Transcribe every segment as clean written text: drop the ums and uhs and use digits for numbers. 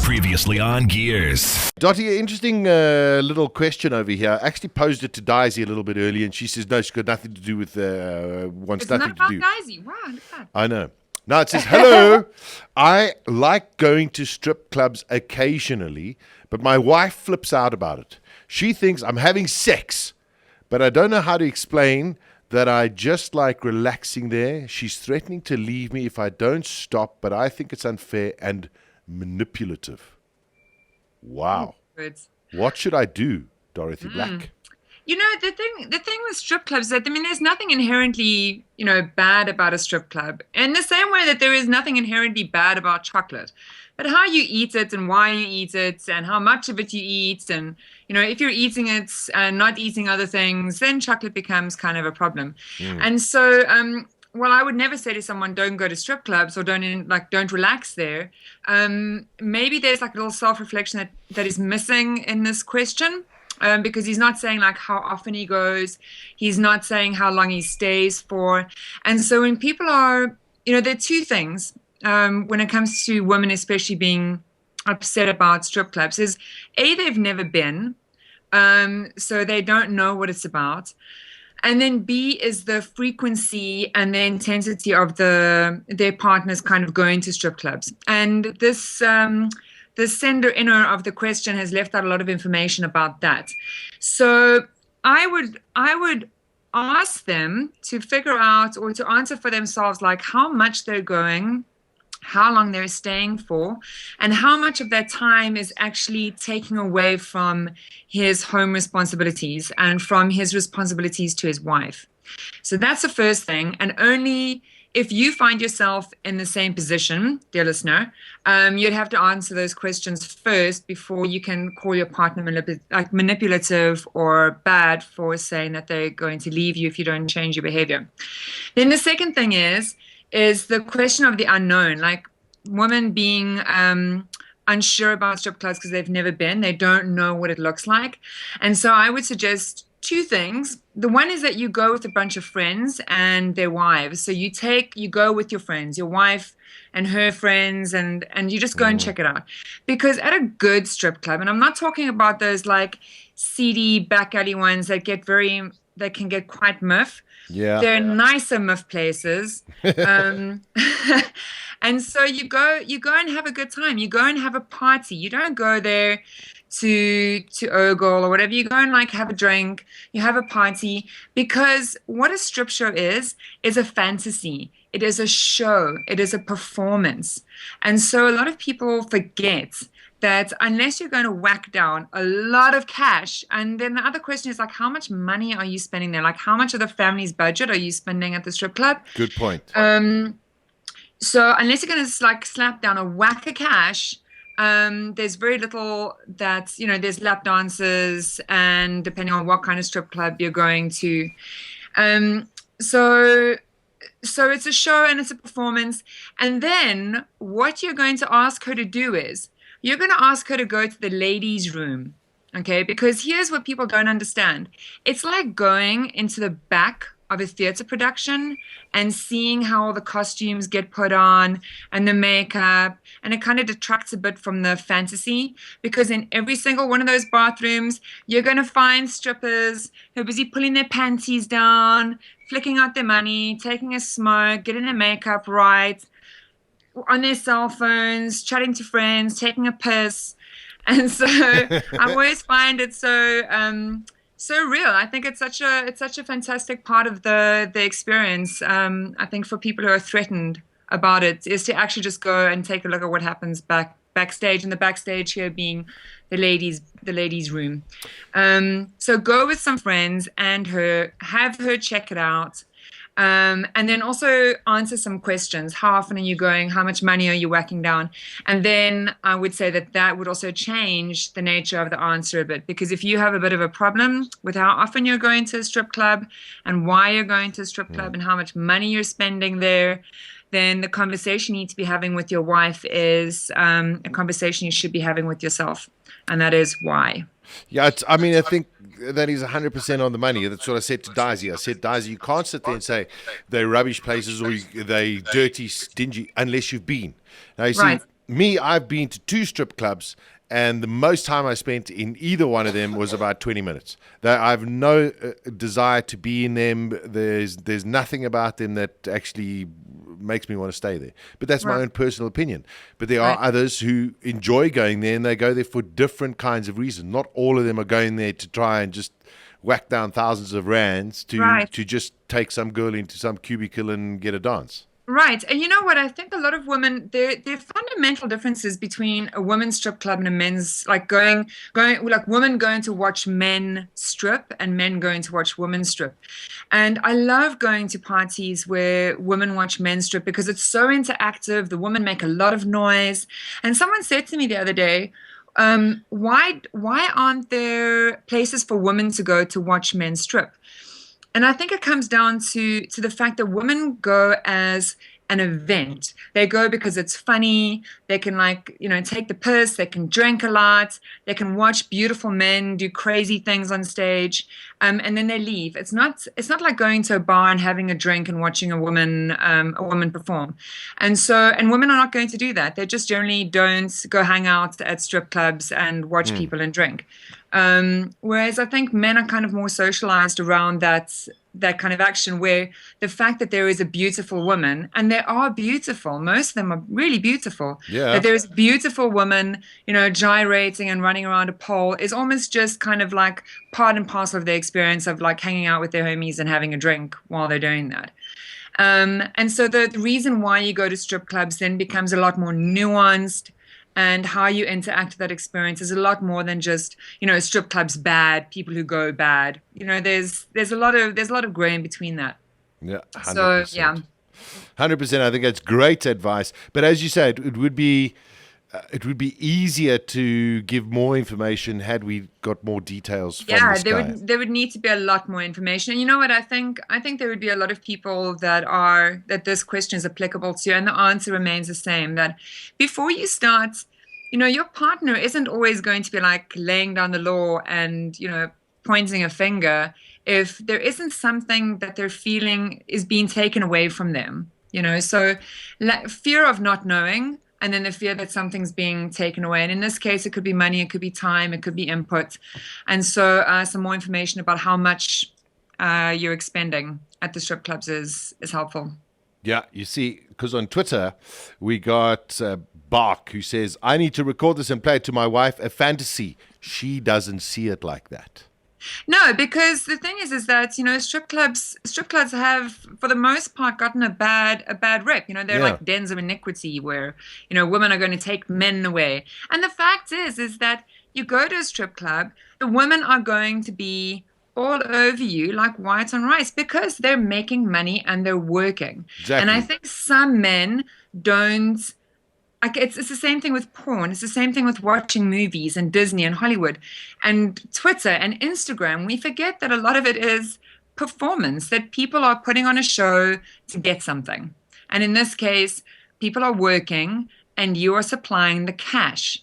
Previously on Gears. Dottie, interesting little question over here. I actually posed it to Daisy a little bit earlier, and she says no, she's got nothing to do with wants It's nothing not to about do. Daisy. Wow, look at that. I know. Now it says, hello, I like going to strip clubs occasionally, but my wife flips out about it. She thinks I'm having sex, but I don't know how to explain that I just like relaxing there. She's threatening to leave me if I don't stop, but I think it's unfair and manipulative. Wow. Words. What should I do, Dorothy Black? You know, the thing with strip clubs is that, I mean, there's nothing inherently, bad about a strip club. In the same way that there is nothing inherently bad about chocolate. But how you eat it and why you eat it and how much of it you eat and, if you're eating it and not eating other things, then chocolate becomes kind of a problem. And so, well, I would never say to someone, don't go to strip clubs or don't relax there. Maybe there's like a little self-reflection that is missing in this question. Because he's not saying like how often he goes, he's not saying how long he stays for. And so when people are, there are two things when it comes to women, especially being upset about strip clubs, is A, they've never been, so they don't know what it's about. And then B is the frequency and the intensity of their partners kind of going to strip clubs. And this the sender inner of the question has left out a lot of information about that. So I would ask them to figure out or to answer for themselves like how much they're going, how long they're staying for, and how much of their time is actually taking away from his home responsibilities and from his responsibilities to his wife. So that's the first thing. And only if you find yourself in the same position, dear listener, you'd have to answer those questions first before you can call your partner manipulative or bad for saying that they're going to leave you if you don't change your behavior. Then the second thing is the question of the unknown, like women being unsure about strip clubs because they've never been. They don't know what it looks like. And so I would suggest two things. The one is that you go with a bunch of friends and their wives. So you go with your friends, your wife and her friends, and you just go and check it out. Because at a good strip club, and I'm not talking about those like seedy back alley ones that can get quite miff. Yeah. They're nicer miff places. And so you go and have a good time. You go and have a party. You don't go there to ogle or whatever. You go and like have a drink, you have a party, because what a strip show is a fantasy. It is a show. It is a performance. And so a lot of people forget that unless you're going to whack down a lot of cash, and then the other question is like, how much money are you spending there? Like, how much of the family's budget are you spending at the strip club? Good point. So unless you're going to like slap down a whack of cash, there's very little that, there's lap dances and depending on what kind of strip club you're going to. So it's a show and it's a performance. And then what you're going to ask her to do is you're going to ask her to go to the ladies' room. Okay, because here's what people don't understand. It's like going into the back of a theater production and seeing how all the costumes get put on and the makeup, and it kind of detracts a bit from the fantasy, because in every single one of those bathrooms you're going to find strippers who are busy pulling their panties down, flicking out their money, taking a smoke, getting their makeup right, on their cell phones, chatting to friends, taking a piss. And so I always find it so real. I think it's such a fantastic part of the experience. I think for people who are threatened about it is to actually just go and take a look at what happens backstage, and the backstage here being the ladies' room. So go with some friends and have her check it out. And then also answer some questions. How often are you going? How much money are you whacking down? And then I would say that would also change the nature of the answer a bit. Because if you have a bit of a problem with how often you're going to a strip club and why you're going to a strip club and how much money you're spending there, then the conversation you need to be having with your wife is a conversation you should be having with yourself. And that is why. Yeah, I think that is 100% on the money. That's what I said to Daisy. I said, Daisy, you can't sit there and say they're rubbish places or they dirty, stingy, unless you've been. Now, you see, Right. I've been to 2 strip clubs, and the most time I spent in either one of them was about 20 minutes. That I have no desire to be in them. There's nothing about them that actually makes me want to stay there. But that's my Right. own personal opinion. But there are Right. others who enjoy going there, and they go there for different kinds of reasons. Not all of them are going there to try and just whack down thousands of rands Right. to just take some girl into some cubicle and get a dance. Right. And you know what? I think a lot of women, there are fundamental differences between a women's strip club and a men's, like like women going to watch men strip and men going to watch women strip. And I love going to parties where women watch men strip because it's so interactive. The women make a lot of noise. And someone said to me the other day, why aren't there places for women to go to watch men strip? And I think it comes down to the fact that women go as an event. They go because it's funny. They can take the piss. They can drink a lot. They can watch beautiful men do crazy things on stage, and then they leave. It's not like going to a bar and having a drink and watching a woman perform. And women are not going to do that. They just generally don't go hang out at strip clubs and watch people and drink. Whereas I think men are kind of more socialized around that kind of action, where the fact that there is a beautiful woman, and they are beautiful, most of them are really beautiful, that there is a beautiful woman, gyrating and running around a pole is almost just kind of like part and parcel of the experience of like hanging out with their homies and having a drink while they're doing that. And so the reason why you go to strip clubs then becomes a lot more nuanced, and how you interact with that experience is a lot more than just, strip clubs bad, people who go bad. There's a lot of gray in between that. Yeah, 100%. So yeah. 100%. I think that's great advice. But as you said, it would be easier to give more information had we got more details from this guy. There would need to be a lot more information. And you know what? I think there would be a lot of people that this question is applicable to, and the answer remains the same, that before you start, your partner isn't always going to be like laying down the law and, pointing a finger if there isn't something that they're feeling is being taken away from them. So fear of not knowing, and then the fear that something's being taken away. And in this case, it could be money, it could be time, it could be input. And so some more information about how much you're expending at the strip clubs is helpful. Yeah, you see, because on Twitter, we got Bark, who says, I need to record this and play it to my wife, a fantasy. She doesn't see it like that. No, because the thing is that, strip clubs have, for the most part, gotten a bad rep. They're like dens of iniquity where, women are going to take men away. And the fact is that you go to a strip club, the women are going to be all over you like white on rice because they're making money and they're working. Exactly. And I think some men don't. It's the same thing with porn. It's the same thing with watching movies and Disney and Hollywood and Twitter and Instagram. We forget that a lot of it is performance, that people are putting on a show to get something. And in this case, people are working and you are supplying the cash.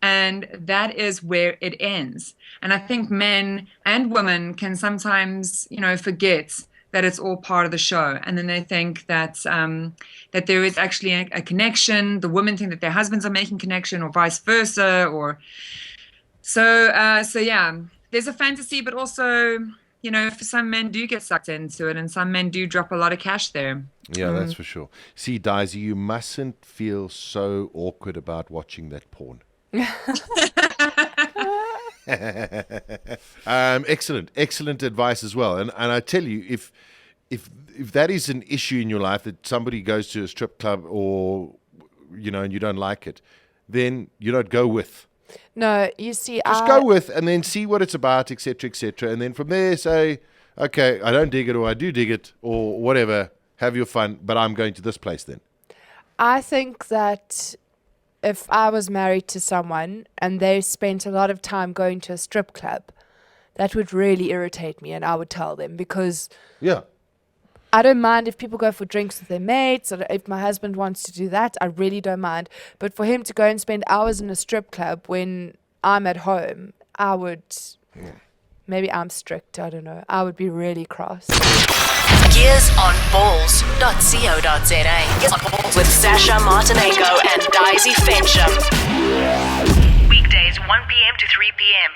And that is where it ends. And I think men and women can sometimes, forget that it's all part of the show. And then they think that that there is actually a connection. The women think that their husbands are making connection, or vice versa. Or so yeah, there's a fantasy, but also, some men do get sucked into it, and some men do drop a lot of cash there. Yeah, that's for sure. See, Daisy, you mustn't feel so awkward about watching that porn. Excellent advice as well. And I tell you, if that is an issue in your life, that somebody goes to a strip club or and you don't like it, then you don't go with. No, you see, just go with, and then see what it's about, etc., and then from there say, okay, I don't dig it, or I do dig it, or whatever. Have your fun, but I'm going to this place then. I think that if I was married to someone and they spent a lot of time going to a strip club, that would really irritate me, and I would tell them, because I don't mind if people go for drinks with their mates, or if my husband wants to do that, I really don't mind. But for him to go and spend hours in a strip club when I'm at home, I would, maybe I'm strict, I don't know, I would be really cross. gearsonballs.co.za. Gears on Balls with Sasha Martinenko and Daisy Fensham. Weekdays 1 p.m. to 3 p.m.